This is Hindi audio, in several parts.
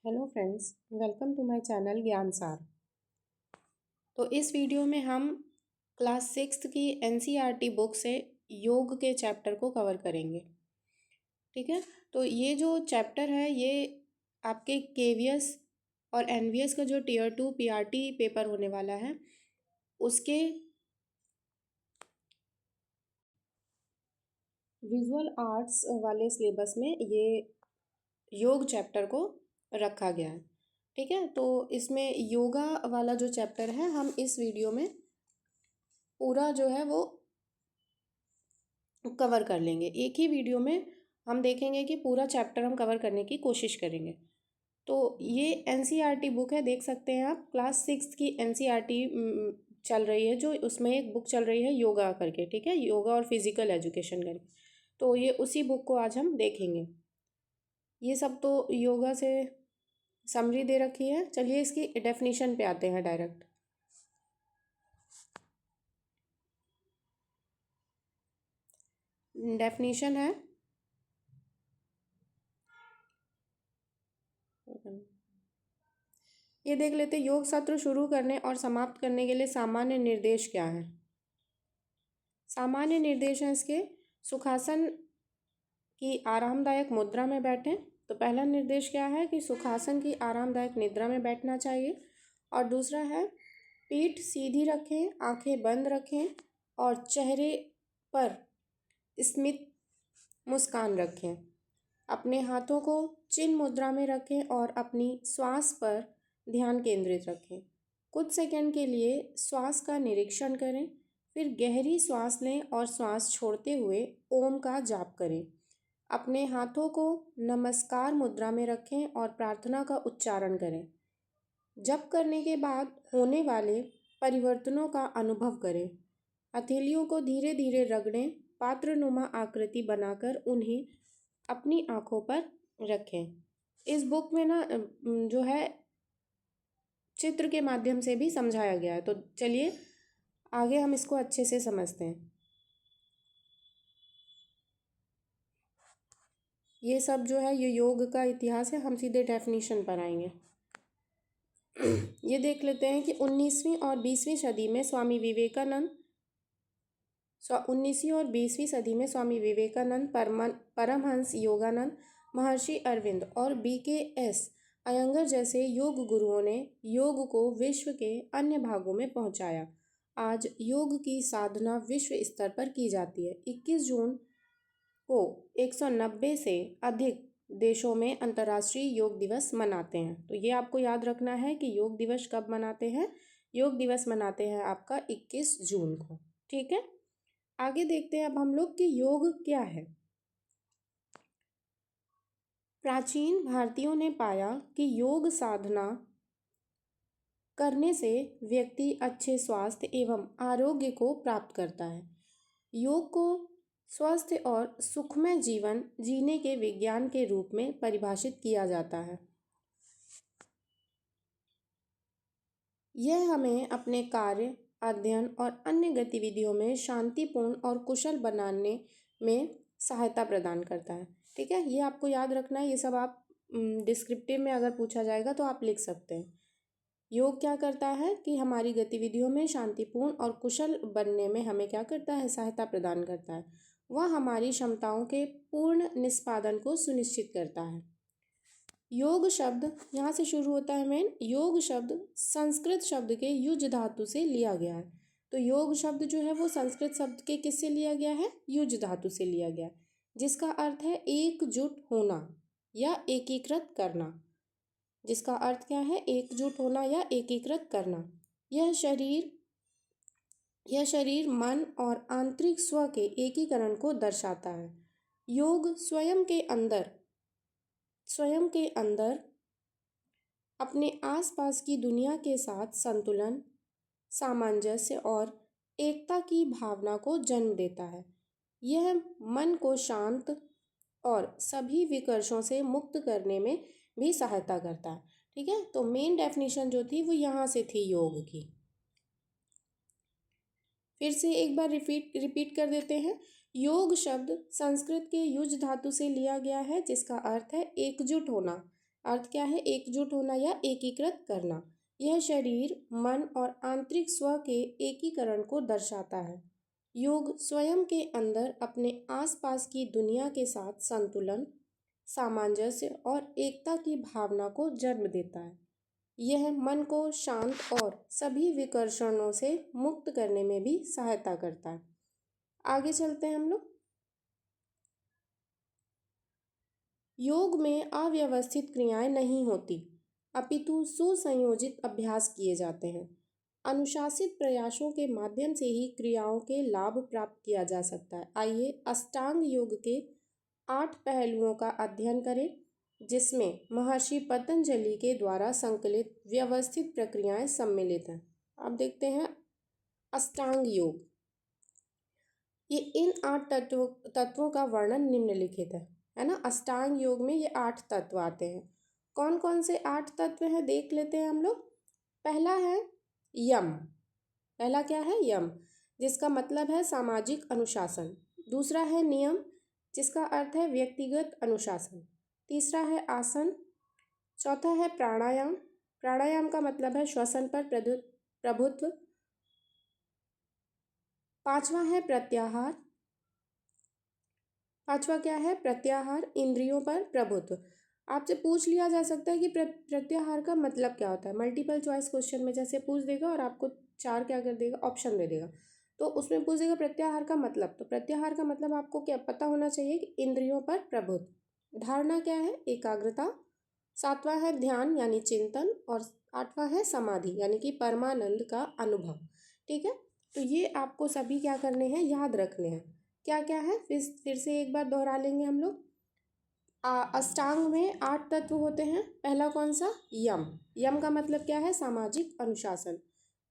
Hello friends, welcome to my channel Gyan Saar. तो इस वीडियो में हम क्लास सिक्स्थ की एनसीईआरटी बुक से योग के चैप्टर को कवर करेंगे। ठीक है, तो ये जो चैप्टर है ये आपके केवीएस और एनवीएस का जो टीयर 2 पीआरटी पेपर होने वाला है उसके विजुअल आर्ट्स वाले सिलेबस में ये योग चैप्टर को रखा गया है। ठीक है, तो इसमें योगा वाला जो चैप्टर है हम इस वीडियो में पूरा जो है वो कवर कर लेंगे। एक ही वीडियो में हम देखेंगे कि पूरा चैप्टर हम कवर करने की कोशिश करेंगे। तो ये एनसीईआरटी बुक है, देख सकते हैं आप। क्लास सिक्स की एनसीईआरटी चल रही है, जो उसमें एक बुक चल रही है योगा करके। ठीक है, योगा और फिजिकल एजुकेशन करके। तो ये उसी बुक को आज हम देखेंगे। ये सब तो योगा से समरी दे रखी है। चलिए इसकी डेफिनेशन पे आते हैं डायरेक्ट। डेफिनेशन है, ये देख लेते योग सत्र शुरू करने और समाप्त करने के लिए सामान्य निर्देश क्या है। सामान्य निर्देश हैं इसके, सुखासन की आरामदायक मुद्रा में बैठें। तो पहला निर्देश क्या है कि सुखासन की आरामदायक निद्रा में बैठना चाहिए। और दूसरा है पीठ सीधी रखें, आंखें बंद रखें और चेहरे पर स्मित मुस्कान रखें। अपने हाथों को चिन्ह मुद्रा में रखें और अपनी श्वास पर ध्यान केंद्रित रखें। कुछ सेकंड के लिए श्वास का निरीक्षण करें, फिर गहरी श्वास लें और श्वास छोड़ते हुए ओम का जाप करें। अपने हाथों को नमस्कार मुद्रा में रखें और प्रार्थना का उच्चारण करें। जप करने के बाद होने वाले परिवर्तनों का अनुभव करें। हथेलियों को धीरे धीरे रगड़ें, पात्रनुमा आकृति बनाकर उन्हें अपनी आँखों पर रखें। इस बुक में ना जो है चित्र के माध्यम से भी समझाया गया है। तो चलिए आगे हम इसको अच्छे से समझते हैं। ये सब जो है ये योग का इतिहास है। हम सीधे डेफिनेशन पर आएंगे। ये देख लेते हैं कि 19वीं और 20वीं सदी में स्वामी विवेकानंद 19वीं और 20वीं सदी में स्वामी विवेकानंद, परमहंस योगानंद, महर्षि अरविंद और BKS अयंगर जैसे योग गुरुओं ने योग को विश्व के अन्य भागों में पहुंचाया। आज योग की साधना विश्व स्तर पर की जाती है। 21 जून को 190 से अधिक देशों में अंतर्राष्ट्रीय योग दिवस मनाते हैं। तो ये आपको याद रखना है कि योग दिवस कब मनाते हैं। योग दिवस मनाते हैं आपका 21 जून को। ठीक है, आगे देखते हैं अब हम लोग कि योग क्या है। प्राचीन भारतीयों ने पाया कि योग साधना करने से व्यक्ति अच्छे स्वास्थ्य एवं आरोग्य को प्राप्त करता है। योग को स्वस्थ और सुखमय जीवन जीने के विज्ञान के रूप में परिभाषित किया जाता है। यह हमें अपने कार्य, अध्ययन और अन्य गतिविधियों में शांतिपूर्ण और कुशल बनाने में सहायता प्रदान करता है। ठीक है, ये आपको याद रखना है। ये सब आप डिस्क्रिप्टिव में अगर पूछा जाएगा तो आप लिख सकते हैं। योग क्या करता है कि हमारी गतिविधियों में शांतिपूर्ण और कुशल बनने में हमें क्या करता है, सहायता प्रदान करता है। वह हमारी क्षमताओं के पूर्ण निष्पादन को सुनिश्चित करता है। योग शब्द यहाँ से शुरू होता है। मेन योग शब्द संस्कृत शब्द के युज धातु से लिया गया है। तो योग शब्द जो है वो संस्कृत शब्द के किससे लिया गया है, युज धातु से लिया गया है, जिसका अर्थ है एकजुट होना या एकीकृत करना। जिसका अर्थ क्या है, एकजुट होना या एकीकृत करना। यह शरीर मन और आंतरिक स्व के एकीकरण को दर्शाता है। योग स्वयं के अंदर अपने आसपास की दुनिया के साथ संतुलन, सामंजस्य और एकता की भावना को जन्म देता है। यह मन को शांत और सभी विकर्षों से मुक्त करने में भी सहायता करता है। ठीक है, तो मेन डेफिनेशन जो थी वो यहाँ से थी योग की। फिर से एक बार रिपीट कर देते हैं। योग शब्द संस्कृत के युज धातु से लिया गया है, जिसका अर्थ है एकजुट होना अर्थ क्या है? एकजुट होना या एकीकृत करना। यह शरीर, मन और आंतरिक स्व के एकीकरण को दर्शाता है। योग स्वयं के अंदर अपने आसपास की दुनिया के साथ संतुलन, सामंजस्य और एकता की भावना को जन्म देता है। यह मन को शांत और सभी विकर्षणों से मुक्त करने में भी सहायता करता है। आगे चलते हैं हम लोग। योग में अव्यवस्थित क्रियाएं नहीं होती, अपितु सुसंयोजित अभ्यास किए जाते हैं। अनुशासित प्रयासों के माध्यम से ही क्रियाओं के लाभ प्राप्त किया जा सकता है। आइए अष्टांग योग के 8 पहलुओं का अध्ययन करें, जिसमें महर्षि पतंजलि के द्वारा संकलित व्यवस्थित प्रक्रियाएं सम्मिलित हैं। अब देखते हैं अष्टांग योग। ये इन 8 तत्वों का वर्णन निम्नलिखित है ना। अष्टांग योग में ये 8 तत्व आते हैं। कौन कौन से 8 तत्व हैं देख लेते हैं हम लोग। पहला है यम। पहला क्या है? यम, जिसका मतलब है सामाजिक अनुशासन। दूसरा है नियम, जिसका अर्थ है व्यक्तिगत अनुशासन। तीसरा है आसन। चौथा है प्राणायाम। प्राणायाम का मतलब है श्वसन पर प्रभुत्व। पांचवा है प्रत्याहार। पांचवा क्या है? प्रत्याहार, इंद्रियों पर प्रभुत्व। आपसे पूछ लिया जा सकता है कि प्रत्याहार का मतलब क्या होता है। मल्टीपल चॉइस क्वेश्चन में जैसे पूछ देगा और आपको 4 क्या कर देगा, ऑप्शन दे देगा, तो उसमें पूछ देगा प्रत्याहार का मतलब। तो प्रत्याहार का मतलब आपको क्या पता होना चाहिए कि इंद्रियों पर प्रभुत्व। धारणा क्या है? एकाग्रता। सातवां है ध्यान यानी चिंतन। और आठवां है समाधि यानी कि परमानंद का अनुभव। ठीक है, तो ये आपको सभी क्या करने हैं, याद रखने हैं। क्या क्या है फिर से एक बार दोहरा लेंगे हम लोग। अष्टांग में 8 तत्व होते हैं। पहला कौन सा? यम। यम का मतलब क्या है? सामाजिक अनुशासन।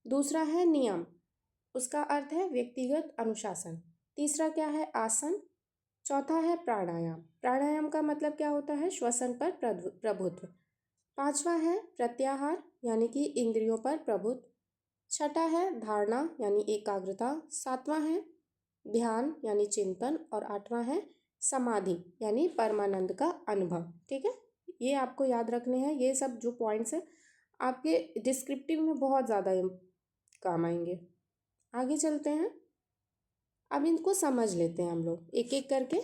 दूसरा है नियम, उसका अर्थ है व्यक्तिगत अनुशासन। तीसरा क्या है? आसन। चौथा है प्राणायाम। प्राणायाम का मतलब क्या होता है? श्वसन पर प्रभुत्व। पांचवा है प्रत्याहार यानी कि इंद्रियों पर प्रभुत्व। छठा है धारणा यानी एकाग्रता। सातवां है ध्यान यानी चिंतन। और आठवां है समाधि यानी परमानंद का अनुभव। ठीक है, ये आपको याद रखने हैं। ये सब जो पॉइंट्स हैं आपके डिस्क्रिप्टिव में बहुत ज़्यादा काम आएंगे। आगे चलते हैं, अब इनको समझ लेते हैं हम लोग एक एक करके।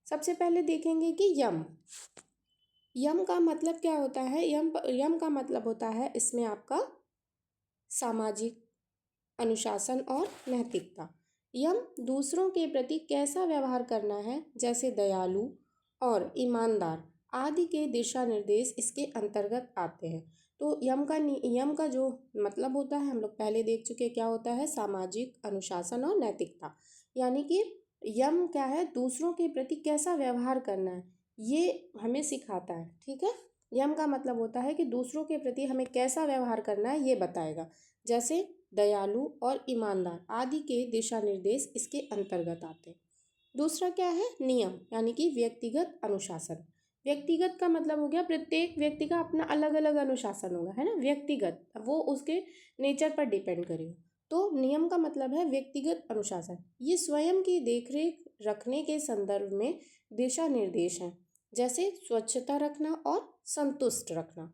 सबसे पहले देखेंगे कि यम। यम का मतलब क्या होता है? यम का मतलब होता है इसमें आपका सामाजिक अनुशासन और नैतिकता। यम दूसरों के प्रति कैसा व्यवहार करना है, जैसे दयालु और ईमानदार आदि के दिशा निर्देश इसके अंतर्गत आते हैं। तो यम का जो मतलब होता है हम लोग पहले देख चुके, क्या होता है? सामाजिक अनुशासन और नैतिकता। यानी कि यम क्या है? दूसरों के प्रति कैसा व्यवहार करना है ये हमें सिखाता है। ठीक है, यम का मतलब होता है कि दूसरों के प्रति हमें कैसा व्यवहार करना है ये बताएगा। जैसे दयालु और ईमानदार आदि के दिशा निर्देश इसके अंतर्गत आते हैं। दूसरा क्या है? नियम यानी कि व्यक्तिगत अनुशासन। व्यक्तिगत का मतलब हो गया प्रत्येक व्यक्ति का अपना अलग अलग अनुशासन होगा, है ना। व्यक्तिगत वो उसके नेचर पर डिपेंड करेगा। तो नियम का मतलब है व्यक्तिगत अनुशासन। ये स्वयं की देखरेख रखने के संदर्भ में दिशा निर्देश हैं, जैसे स्वच्छता रखना और संतुष्ट रखना।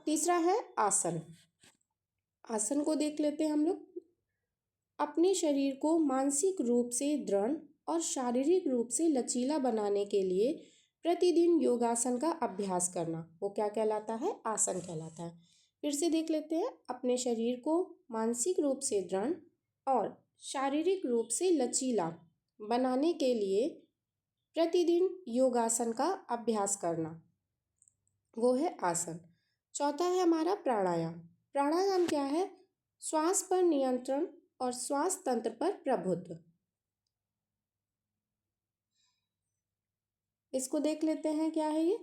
तीसरा है आसन। आसन को देख लेते हैं हम लोग। अपने शरीर को मानसिक रूप से दृढ़ और शारीरिक रूप से लचीला बनाने के लिए प्रतिदिन योगासन का अभ्यास करना, वो क्या कहलाता है? आसन कहलाता है। फिर से देख लेते हैं। अपने शरीर को मानसिक रूप से दृढ़ और शारीरिक रूप से लचीला बनाने के लिए प्रतिदिन योगासन का अभ्यास करना, वो है आसन। चौथा है हमारा प्राणायाम। प्राणायाम क्या है? श्वास पर नियंत्रण और श्वास तंत्र पर प्रभुत्व। इसको देख लेते हैं, क्या है ये?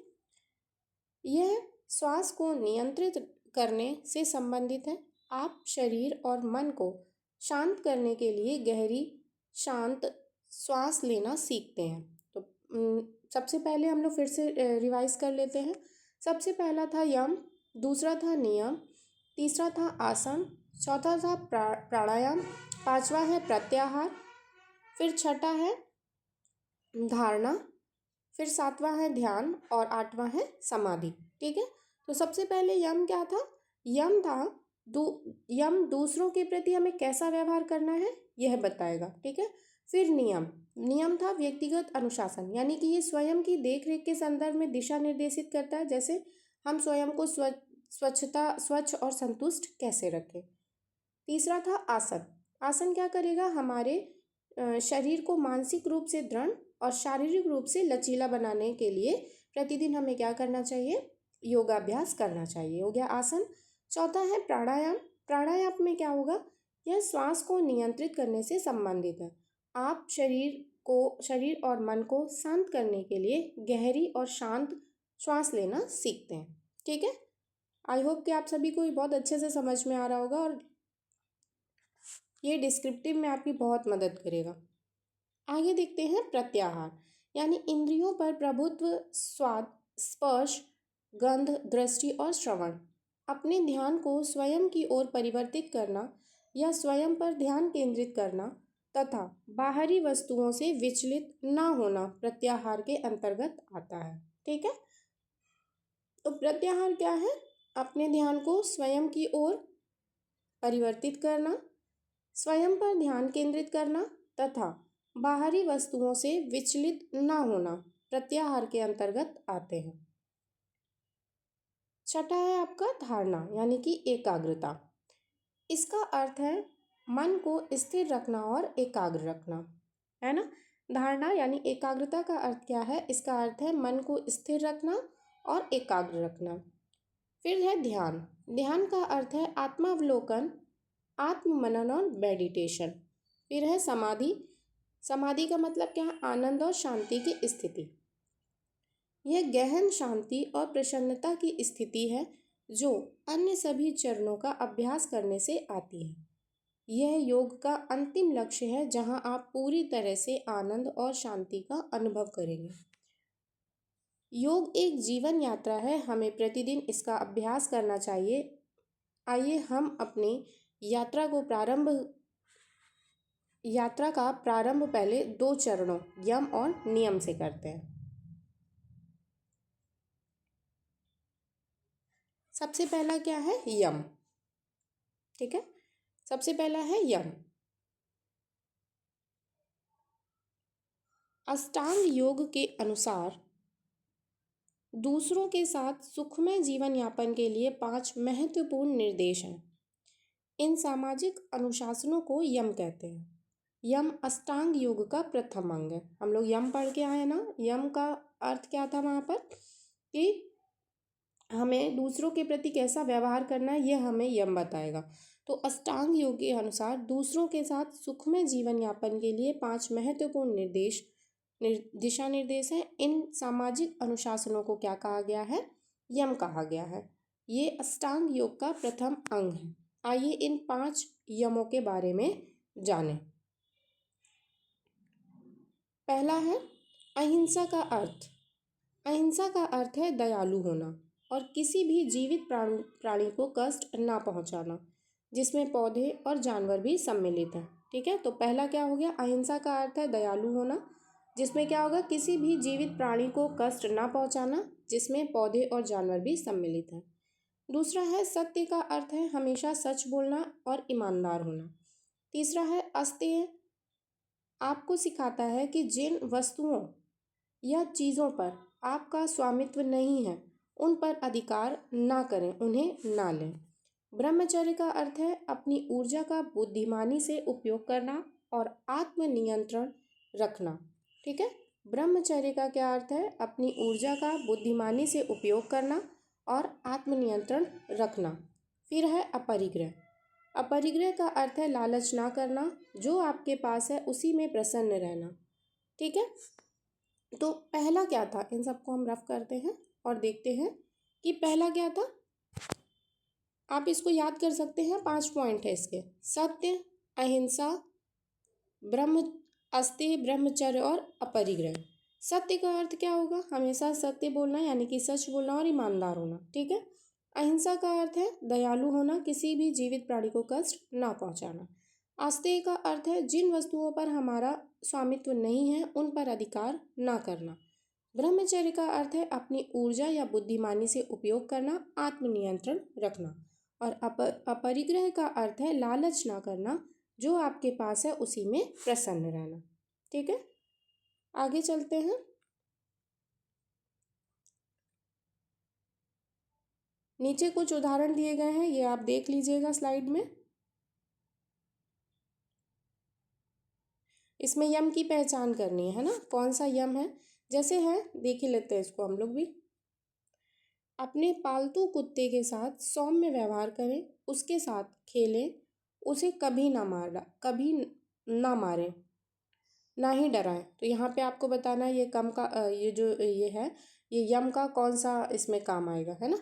यह श्वास को नियंत्रित करने से संबंधित है। आप शरीर और मन को शांत करने के लिए गहरी शांत श्वास लेना सीखते हैं। तो सबसे पहले हम लोग फिर से रिवाइज कर लेते हैं। सबसे पहला था यम, दूसरा था नियम, तीसरा था आसन, चौथा था प्राणायाम, पांचवा है प्रत्याहार, फिर छठा है धारणा, फिर सातवां है ध्यान और आठवां है समाधि। ठीक है, तो सबसे पहले यम क्या था? यम था यम दूसरों के प्रति हमें कैसा व्यवहार करना है यह बताएगा। ठीक है, फिर नियम। नियम था व्यक्तिगत अनुशासन, यानी कि ये स्वयं की देख रेख के संदर्भ में दिशा निर्देशित करता है, जैसे हम स्वयं को स्वच्छ और संतुष्ट कैसे रखें। तीसरा था आसन। आसन क्या करेगा? हमारे शरीर को मानसिक रूप से दृढ़ और शारीरिक रूप से लचीला बनाने के लिए प्रतिदिन हमें क्या करना चाहिए? योगाभ्यास करना चाहिए। हो गया आसन। चौथा है प्राणायाम। प्राणायाम में क्या होगा? यह श्वास को नियंत्रित करने से संबंधित है। आप शरीर और मन को शांत करने के लिए गहरी और शांत श्वास लेना सीखते हैं। ठीक है, आई होप कि आप सभी को ये बहुत अच्छे से समझ में आ रहा होगा और ये डिस्क्रिप्टिव में आपकी बहुत मदद करेगा। आगे देखते हैं प्रत्याहार, यानी इंद्रियों पर प्रभुत्व, स्वाद, स्पर्श, गंध, दृष्टि और श्रवण। अपने ध्यान को स्वयं की ओर परिवर्तित करना या स्वयं पर ध्यान केंद्रित करना तथा बाहरी वस्तुओं से विचलित न होना प्रत्याहार के अंतर्गत आता है। ठीक है, तो प्रत्याहार क्या है? अपने ध्यान को स्वयं की ओर परिवर्तित करना, स्वयं पर ध्यान केंद्रित करना तथा बाहरी वस्तुओं से विचलित न होना प्रत्याहार के अंतर्गत आते हैं। छठा है आपका धारणा, यानी कि एकाग्रता। इसका अर्थ है मन को स्थिर रखना और एकाग्र रखना, है ना। धारणा यानी एकाग्रता का अर्थ क्या है? इसका अर्थ है मन को स्थिर रखना और एकाग्र रखना। फिर है ध्यान। ध्यान का अर्थ है आत्मावलोकन, आत्ममनन और मेडिटेशन। फिर है समाधि। समाधि का मतलब क्या है? आनंद और शांति की स्थिति। यह गहन शांति और प्रसन्नता की स्थिति है जो अन्य सभी चरणों का अभ्यास करने से आती है। यह योग का अंतिम लक्ष्य है जहां आप पूरी तरह से आनंद और शांति का अनुभव करेंगे। योग एक जीवन यात्रा है, हमें प्रतिदिन इसका अभ्यास करना चाहिए। आइए हम अपनी यात्रा का प्रारंभ पहले 2 चरणों यम और नियम से करते हैं। सबसे पहला क्या है? यम। ठीक है, सबसे पहला है यम। अष्टांग योग के अनुसार दूसरों के साथ सुखमय जीवन यापन के लिए 5 महत्वपूर्ण निर्देश हैं। इन सामाजिक अनुशासनों को यम कहते हैं। यम अष्टांग योग का प्रथम अंग है। हम लोग यम पढ़ के आए ना। यम का अर्थ क्या था वहाँ पर? कि हमें दूसरों के प्रति कैसा व्यवहार करना है, यह हमें यम बताएगा। तो अष्टांग योग के अनुसार दूसरों के साथ सुखमय जीवन यापन के लिए 5 महत्वपूर्ण दिशा निर्देश हैं। इन सामाजिक अनुशासनों को क्या कहा गया है? यम कहा गया है। ये अष्टांग योग का प्रथम अंग है। आइए इन 5 यमों के बारे में जानें। पहला है अहिंसा का अर्थ। अहिंसा का अर्थ है दयालु होना और किसी भी जीवित प्राणी को कष्ट ना पहुंचाना, जिसमें पौधे और जानवर भी सम्मिलित हैं। ठीक है, तो पहला क्या हो गया? अहिंसा का अर्थ है दयालु होना, जिसमें क्या होगा? किसी भी जीवित प्राणी को कष्ट ना पहुंचाना, जिसमें पौधे और जानवर भी सम्मिलित हैं। दूसरा है सत्य का अर्थ है हमेशा सच बोलना और ईमानदार होना। तीसरा है अस्तेय, आपको सिखाता है कि जिन वस्तुओं या चीज़ों पर आपका स्वामित्व नहीं है उन पर अधिकार ना करें, उन्हें ना लें। ब्रह्मचर्य का अर्थ है अपनी ऊर्जा का बुद्धिमानी से उपयोग करना और आत्मनियंत्रण रखना। ठीक है, ब्रह्मचर्य का क्या अर्थ है? अपनी ऊर्जा का बुद्धिमानी से उपयोग करना और आत्मनियंत्रण रखना। फिर है अपरिग्रह। अपरिग्रह का अर्थ है लालच ना करना, जो आपके पास है उसी में प्रसन्न रहना। ठीक है, तो पहला क्या था? इन सबको हम रफ करते हैं और देखते हैं कि पहला क्या था। आप इसको याद कर सकते हैं, 5 पॉइंट है इसके। सत्य, अहिंसा, अस्तेय, ब्रह्मचर्य और अपरिग्रह। सत्य का अर्थ क्या होगा? हमेशा सत्य बोलना, यानी कि सच बोलना और ईमानदार होना। ठीक है, अहिंसा का अर्थ है दयालु होना, किसी भी जीवित प्राणी को कष्ट ना पहुंचाना। अस्तेय का अर्थ है जिन वस्तुओं पर हमारा स्वामित्व नहीं है उन पर अधिकार ना करना। ब्रह्मचर्य का अर्थ है अपनी ऊर्जा या बुद्धिमानी से उपयोग करना, आत्मनियंत्रण रखना। और अपरिग्रह का अर्थ है लालच ना करना, जो आपके पास है उसी में प्रसन्न रहना। ठीक है, आगे चलते हैं। नीचे कुछ उदाहरण दिए गए हैं, ये आप देख लीजिएगा स्लाइड में। इसमें यम की पहचान करनी है ना, कौन सा यम है। जैसे है, देख ही लेते हैं इसको हम लोग भी। अपने पालतू कुत्ते के साथ सौम्य व्यवहार करें, उसके साथ खेलें, उसे कभी ना मारें, ना ही डराएं। तो यहाँ पे आपको बताना है ये कम का ये जो ये है, ये यम का कौन सा इसमें काम आएगा, है ना।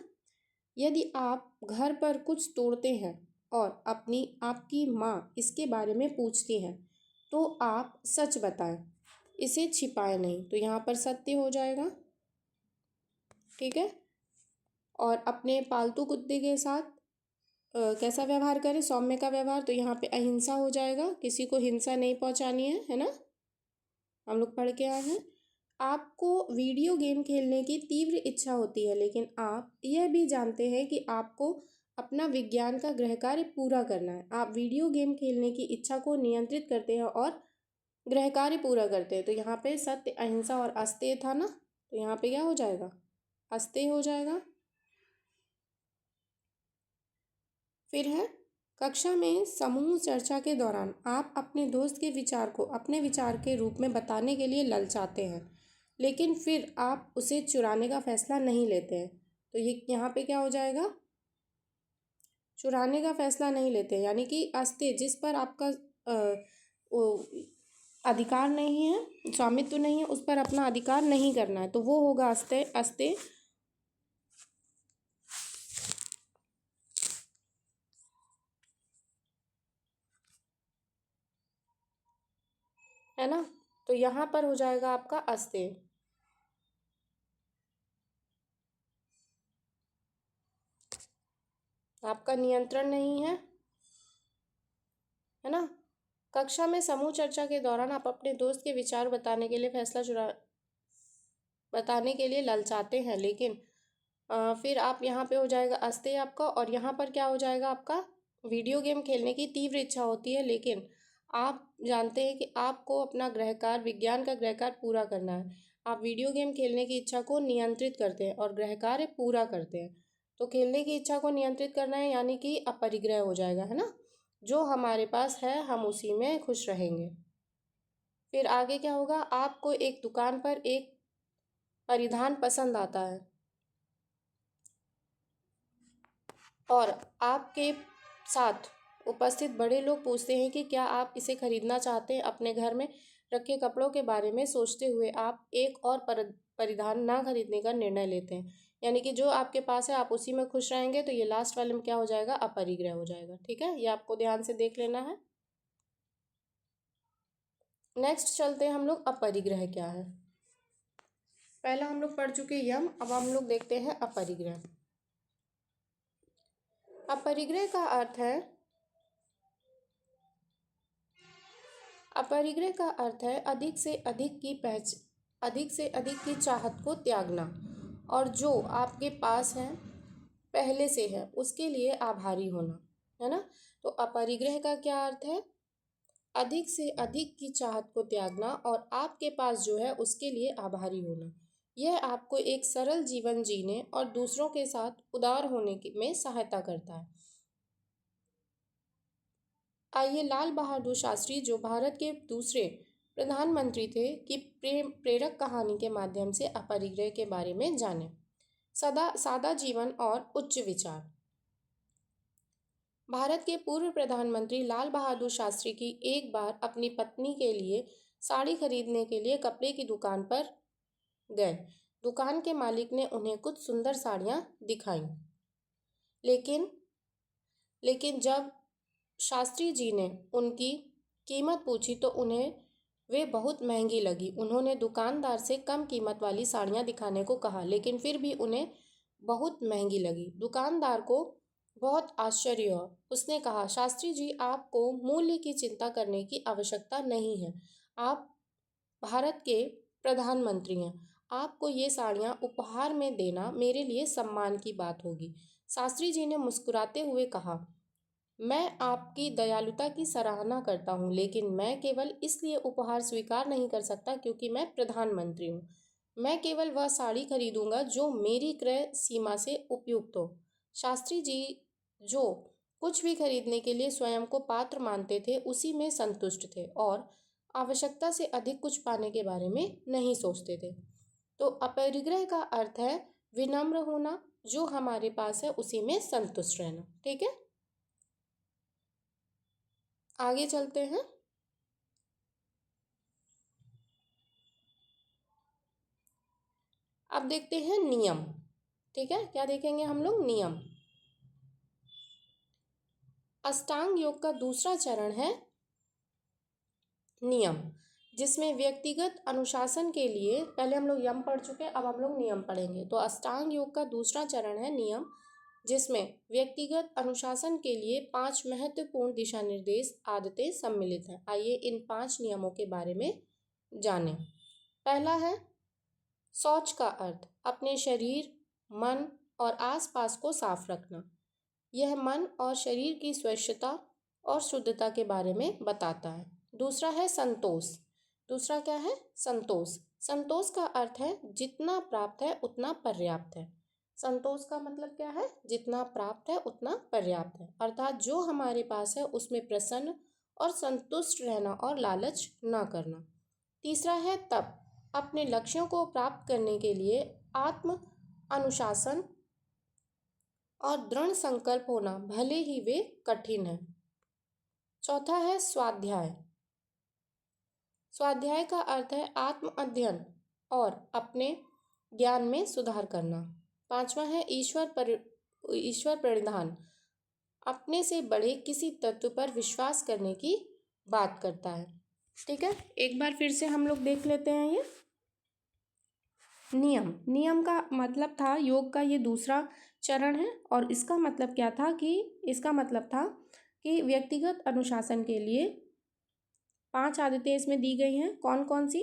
यदि आप घर पर कुछ तोड़ते हैं और आपकी माँ इसके बारे में पूछती हैं, तो आप सच बताएं, इसे छिपाएं नहीं। तो यहाँ पर सत्य हो जाएगा। ठीक है। और अपने पालतू कुत्ते के साथ कैसा व्यवहार करें, सौम्य का व्यवहार। तो यहाँ पे अहिंसा हो जाएगा, किसी को हिंसा नहीं पहुँचानी है ना, हम लोग पढ़ के आए हैं। आपको वीडियो गेम खेलने की तीव्र इच्छा होती है, लेकिन आप यह भी जानते हैं कि आपको अपना विज्ञान का गृह कार्य पूरा करना है। आप वीडियो गेम खेलने की इच्छा को नियंत्रित करते हैं और गृह कार्य पूरा करते हैं। तो यहाँ पे सत्य, अहिंसा और अस्तेय था ना, तो यहाँ पे क्या हो जाएगा, अस्तेय हो जाएगा। फिर है, कक्षा में समूह चर्चा के दौरान आप अपने दोस्त के विचार को अपने विचार के रूप में बताने के लिए ललचाते हैं, लेकिन फिर आप उसे चुराने का फैसला नहीं लेते हैं। तो ये यहाँ पे क्या हो जाएगा, चुराने का फैसला नहीं लेते, यानी कि अस्तेय, जिस पर आपका अधिकार नहीं है, स्वामित्व नहीं है, उस पर अपना अधिकार नहीं करना है, तो वो होगा अस्तेय। अस्तेय है ना, तो यहाँ पर हो जाएगा आपका अस्तेय। आपका नियंत्रण नहीं है ना। कक्षा में समूह चर्चा के दौरान आप अपने दोस्त के विचार बताने के लिए ललचाते हैं, लेकिन फिर आप यहाँ पे हो जाएगा अस्तेय आपका। और यहाँ पर क्या हो जाएगा आपका, वीडियो गेम खेलने की तीव्र इच्छा होती है, लेकिन आप जानते हैं कि आपको अपना गृहकार्य, विज्ञान का गृहकार्य पूरा करना है। आप वीडियो गेम खेलने की इच्छा को नियंत्रित करते हैं और गृहकार्य पूरा करते हैं। तो खेलने की इच्छा को नियंत्रित करना है, यानी कि अपरिग्रह हो जाएगा, है ना। जो हमारे पास है हम उसी में खुश रहेंगे। फिर आगे क्या होगा, आपको एक दुकान पर एक परिधान पसंद आता है और आपके साथ उपस्थित बड़े लोग पूछते हैं कि क्या आप इसे खरीदना चाहते हैं। अपने घर में रखे कपड़ों के बारे में सोचते हुए आप एक और परिधान ना खरीदने का निर्णय लेते हैं, यानी कि जो आपके पास है आप उसी में खुश रहेंगे। तो ये लास्ट वाले में क्या हो जाएगा, अपरिग्रह हो जाएगा। ठीक है, ये आपको ध्यान से देख लेना है। नेक्स्ट चलते हैं हम लोग, अपरिग्रह क्या है। पहला हम लोग पढ़ चुके यम, अब हम लोग देखते हैं अपरिग्रह। अपरिग्रह का अर्थ है, अपरिग्रह का अर्थ है अधिक से अधिक की चाहत को त्यागना, और जो आपके पास है पहले से है उसके लिए आभारी होना, है ना। तो अपरिग्रह का क्या अर्थ है, अधिक से अधिक की चाहत को त्यागना और आपके पास जो है उसके लिए आभारी होना। यह आपको एक सरल जीवन जीने और दूसरों के साथ उदार होने में सहायता करता है। आइए लाल बहादुर शास्त्री, जो भारत के दूसरे प्रधानमंत्री थे, की प्रेरक कहानी के माध्यम से अपरिग्रह के बारे में जानें। सादा जीवन और उच्च विचार। भारत के पूर्व प्रधानमंत्री लाल बहादुर शास्त्री की एक बार अपनी पत्नी के लिए साड़ी खरीदने के लिए कपड़े की दुकान पर गए। दुकान के मालिक ने उन्हें कुछ सुंदर साड़ियाँ दिखाईं, लेकिन लेकिन जब शास्त्री जी ने उनकी कीमत पूछी तो उन्हें वे बहुत महंगी लगी। उन्होंने दुकानदार से कम कीमत वाली साड़ियाँ दिखाने को कहा, लेकिन फिर भी उन्हें बहुत महंगी लगी। दुकानदार को बहुत आश्चर्य हुआ। उसने कहा, शास्त्री जी, आपको मूल्य की चिंता करने की आवश्यकता नहीं है। आप भारत के प्रधानमंत्री हैं, आपको ये साड़ियाँ उपहार में देना मेरे लिए सम्मान की बात होगी। शास्त्री जी ने मुस्कुराते हुए कहा, मैं आपकी दयालुता की सराहना करता हूँ, लेकिन मैं केवल इसलिए उपहार स्वीकार नहीं कर सकता क्योंकि मैं प्रधानमंत्री हूँ। मैं केवल वह साड़ी खरीदूंगा जो मेरी क्रय सीमा से उपयुक्त हो। शास्त्री जी जो कुछ भी खरीदने के लिए स्वयं को पात्र मानते थे उसी में संतुष्ट थे और आवश्यकता से अधिक कुछ पाने के बारे में नहीं सोचते थे। तो अपरिग्रह का अर्थ है विनम्र होना, जो हमारे पास है उसी में संतुष्ट रहना। ठीक है, आगे चलते हैं। अब देखते हैं नियम। ठीक है, क्या देखेंगे हम लोग? नियम। अष्टांग योग का दूसरा चरण है नियम, जिसमें व्यक्तिगत अनुशासन के लिए, पहले हम लोग यम पढ़ चुके हैं, अब हम लोग नियम पढ़ेंगे। तो अष्टांग योग का दूसरा चरण है नियम, जिसमें व्यक्तिगत अनुशासन के लिए 5 महत्वपूर्ण दिशा निर्देश आदतें सम्मिलित हैं। आइए इन 5 नियमों के बारे में जानें। पहला है शौच का अर्थ अपने शरीर, मन और आसपास को साफ रखना। यह मन और शरीर की स्वच्छता और शुद्धता के बारे में बताता है। दूसरा है संतोष। दूसरा क्या है? संतोष। संतोष का अर्थ है जितना प्राप्त है उतना पर्याप्त है। संतोष का मतलब क्या है? जितना प्राप्त है उतना पर्याप्त है, अर्थात जो हमारे पास है उसमें प्रसन्न और संतुष्ट रहना और लालच ना करना। तीसरा है तप। अपने लक्ष्यों को प्राप्त करने के लिए आत्म अनुशासन और दृढ़ संकल्प होना, भले ही वे कठिन है। चौथा है स्वाध्याय। स्वाध्याय का अर्थ है आत्म अध्ययन और अपने ज्ञान में सुधार करना। पांचवा है ईश्वर प्रणिधान। अपने से बड़े किसी तत्व पर विश्वास करने की बात करता है। ठीक है, एक बार फिर से हम लोग देख लेते हैं ये नियम। नियम का मतलब था, योग का ये दूसरा चरण है और इसका मतलब क्या था कि व्यक्तिगत अनुशासन के लिए 5 आदतें इसमें दी गई हैं। कौन कौन सी?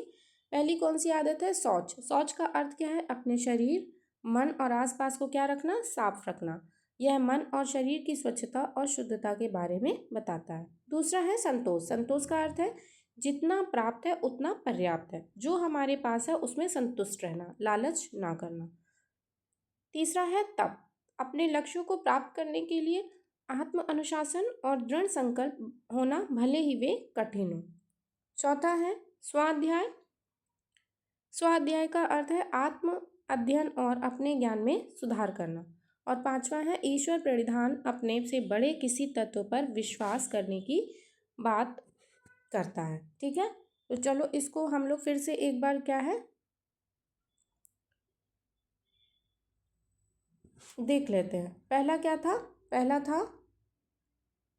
पहली कौन सी आदत है? शौच। शौच का अर्थ क्या है? अपने शरीर, मन और आसपास को क्या रखना? साफ रखना। यह मन और शरीर की स्वच्छता और शुद्धता के बारे में बताता है। दूसरा है संतोष। संतोष का अर्थ है जितना प्राप्त है उतना पर्याप्त है, जो हमारे पास है उसमें संतुष्ट रहना, लालच ना करना। तीसरा है तप। अपने लक्ष्यों को प्राप्त करने के लिए आत्म अनुशासन और दृढ़ संकल्प होना, भले ही वे कठिन हो। चौथा है स्वाध्याय। स्वाध्याय का अर्थ है आत्म अध्ययन और अपने ज्ञान में सुधार करना। और पांचवा है ईश्वर प्रणिधान। अपने से बड़े किसी तत्व पर विश्वास करने की बात करता है। ठीक है, तो चलो इसको हम लोग फिर से एक बार क्या है देख लेते हैं। पहला क्या था? पहला था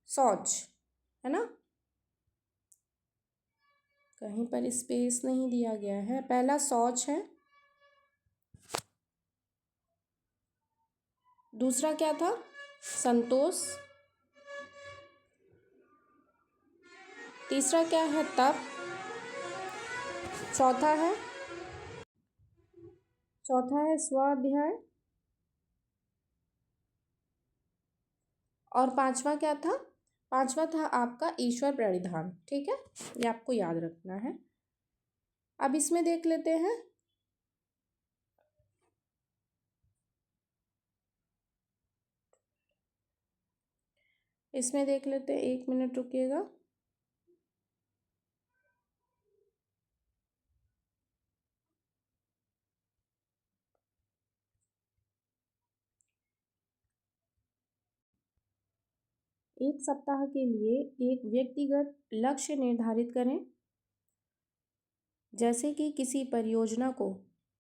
शौच, है ना? कहीं पर स्पेस नहीं दिया गया है। पहला शौच है। दूसरा क्या था? संतोष। तीसरा क्या है? तप। चौथा है स्वाध्याय। और पांचवा क्या था? पांचवा था आपका ईश्वर प्रणिधान। ठीक है, ये आपको याद रखना है। अब इसमें देख लेते हैं। इसमें देख लेते हैं, 1 मिनट रुकिएगा। एक सप्ताह के लिए एक व्यक्तिगत लक्ष्य निर्धारित करें, जैसे कि किसी परियोजना को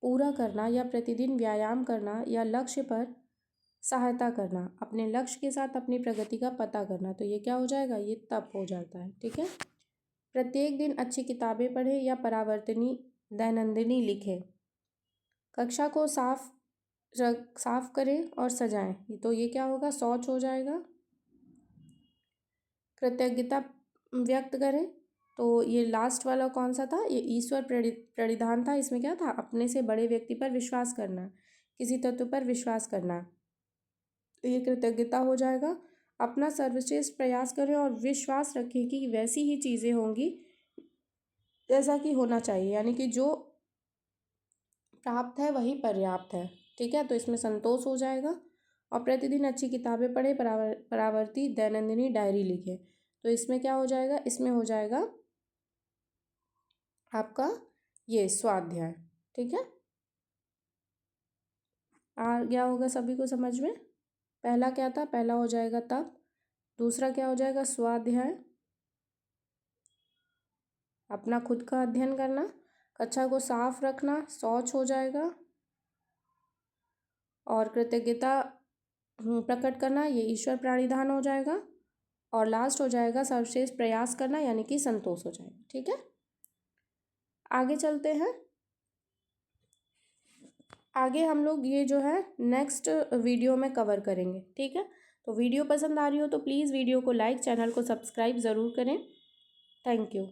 पूरा करना या प्रतिदिन व्यायाम करना या लक्ष्य पर सहायता करना। अपने लक्ष्य के साथ अपनी प्रगति का पता करना। तो ये क्या हो जाएगा? ये तप हो जाता है। ठीक है, प्रत्येक दिन अच्छी किताबें पढ़ें या परावर्तनी दैनंदिनी लिखें। कक्षा को साफ करें और सजाएं। तो ये क्या होगा? शौच हो जाएगा। कृतज्ञता व्यक्त करें। तो ये लास्ट वाला कौन सा था, ये ईश्वर प्रणिधान था। इसमें क्या था, अपने से बड़े व्यक्ति पर विश्वास करना, किसी तत्व पर विश्वास करना। तो ये कृतज्ञता हो जाएगा। अपना सर्वश्रेष्ठ प्रयास करें और विश्वास रखें कि वैसी ही चीज़ें होंगी जैसा कि होना चाहिए, यानी कि जो प्राप्त है वही पर्याप्त है। ठीक है, तो इसमें संतोष हो जाएगा। और प्रतिदिन अच्छी किताबें पढ़े, परावर्ती दैनंदिनी डायरी लिखें। तो इसमें क्या हो जाएगा, इसमें हो जाएगा आपका ये स्वाध्याय। ठीक है, आ गया होगा सभी को समझ में। पहला क्या था, पहला हो जाएगा तप, दूसरा क्या हो जाएगा स्वाध्याय, अपना खुद का अध्ययन करना, कक्षा को साफ रखना, शौच हो जाएगा, और कृतज्ञता प्रकट करना, ये ईश्वर प्राणिधान हो जाएगा, और लास्ट हो जाएगा सर्वश्रेष्ठ प्रयास करना, यानी कि संतोष हो जाएगा। ठीक है, आगे चलते हैं। आगे हम लोग ये जो है नेक्स्ट वीडियो में कवर करेंगे। ठीक है, तो वीडियो पसंद आ रही हो तो प्लीज़ वीडियो को लाइक, चैनल को सब्सक्राइब ज़रूर करें। Thank you.